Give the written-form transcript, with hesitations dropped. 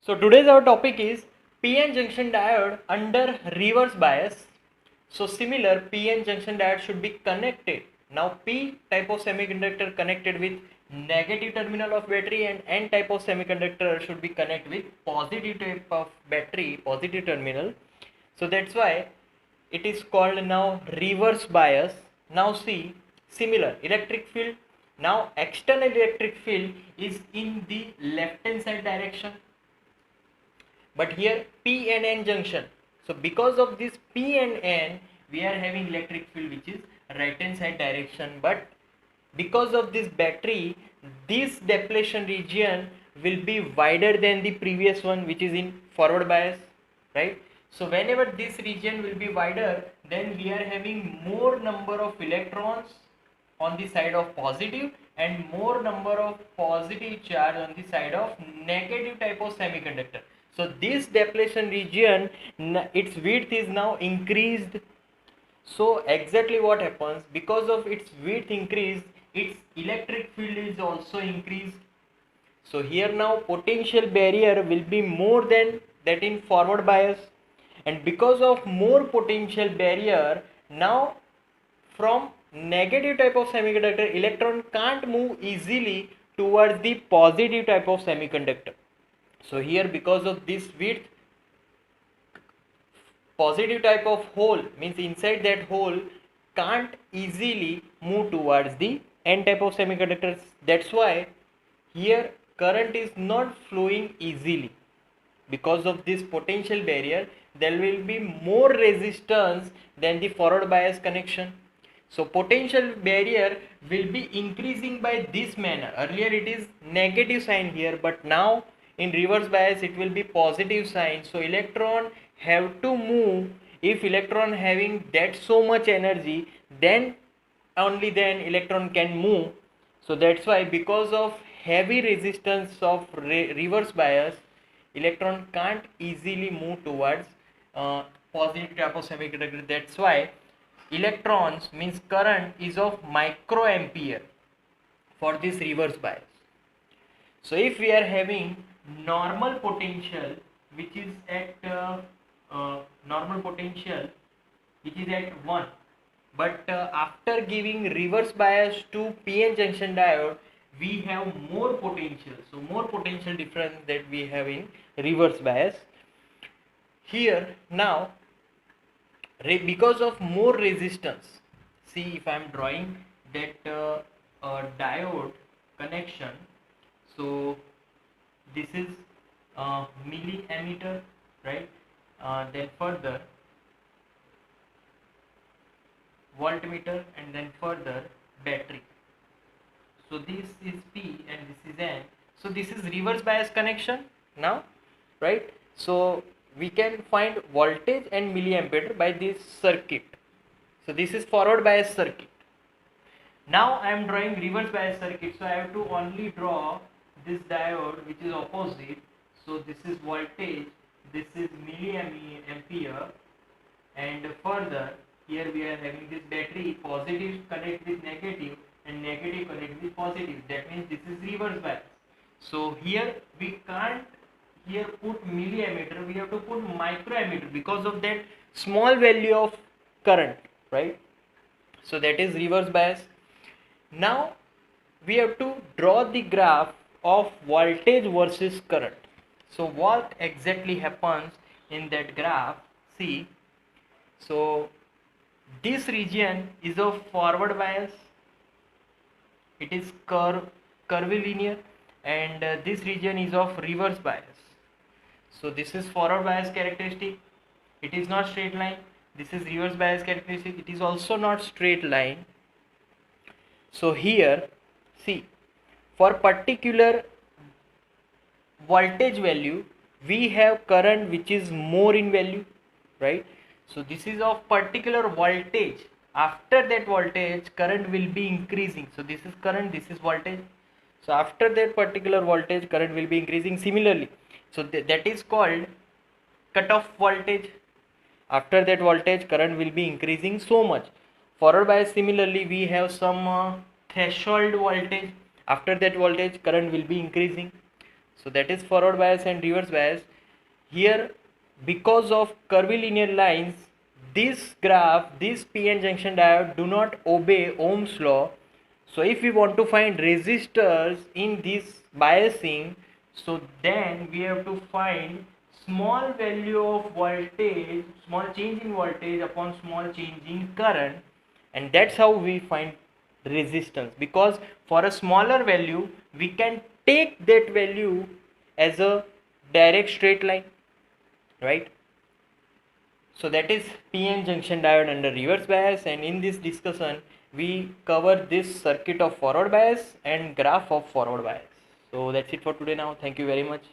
So today's our topic is PN junction diode under reverse bias. So similar PN junction diode should be connected. Now P type of semiconductor connected with negative terminal of battery and N type of semiconductor should be connected with positive type of battery, positive terminal. So that's why it is called now reverse bias. Now see similar electric field. Now external electric field is in the left hand side direction, but here P and N junction. So because of this P and N, we are having electric field which is right hand side direction, but because of this battery, this depletion region will be wider than the previous one which is in forward bias, right? So whenever this region will be wider, then we are having more number of electrons on the side of positive and more number of positive charge on the side of negative type of semiconductor. So this depletion region, its width is now increased. So exactly what happens, because of its width increase, its electric field is also increased. So here now potential barrier will be more than that in forward bias, and because of more potential barrier, now from negative type of semiconductor, electron can't move easily towards the positive type of semiconductor. So here because of this width, positive type of hole, means inside that hole can't easily move towards the N type of semiconductors. That's why here current is not flowing easily. Because of this potential barrier, there will be more resistance than the forward bias connection. So potential barrier will be increasing by this manner. Earlier it is negative sign here, but now in reverse bias it will be positive sign. So electron have to move. If electron having that so much energy, then only then electron can move. So that's why because of heavy resistance of reverse bias, electron can't easily move towards positive type of semiconductor. That's why electrons, means current, is of microampere for this reverse bias. So if we are having normal potential which is at normal potential which is at 1, but after giving reverse bias to PN junction diode, we have more potential. So more potential difference that we have in reverse bias. Here now, because of more resistance, see if I am drawing that diode connection. So this is milliammeter, right? Then further voltmeter, and then further battery. So this is P and this is N. So this is reverse bias connection now, right? So we can find voltage and milliampere by this circuit. So this is forward bias circuit. Now I am drawing reverse bias circuit, so I have to only draw this diode which is opposite. So this is voltage, this is milliampere, and further here we are having this battery, positive connect with negative and negative connect with positive. That means this is reverse bias. So here we can't here put milliammeter, we have to put microammeter because of that small value of current, right? So that is reverse bias. Now we have to draw the graph of voltage versus current. So what exactly happens in that graph? See, so this region is of forward bias, it is curvilinear, and this region is of reverse bias. So this is forward bias characteristic, it is not straight line. This is reverse bias characteristic, it is also not straight line. So here see, for particular voltage value we have current which is more in value, right? So this is of particular voltage. After that voltage current will be increasing. So this is current, this is voltage. So after that particular voltage current will be increasing similarly. So that is called cutoff voltage. After that voltage current will be increasing so much. Forward bias similarly we have some threshold voltage. After that voltage current will be increasing. So that is forward bias and reverse bias. Here, because of curvilinear lines, this graph, this PN junction diode do not obey Ohm's law. So if we want to find resistors in this biasing, so then we have to find small value of voltage, small change in voltage upon small change in current, and that's how we find resistance, because for a smaller value we can take that value as a direct straight line, right? So that is PN junction diode under reverse bias, and in this discussion we cover this circuit of forward bias and graph of forward bias. So that's it for today now. Thank you very much.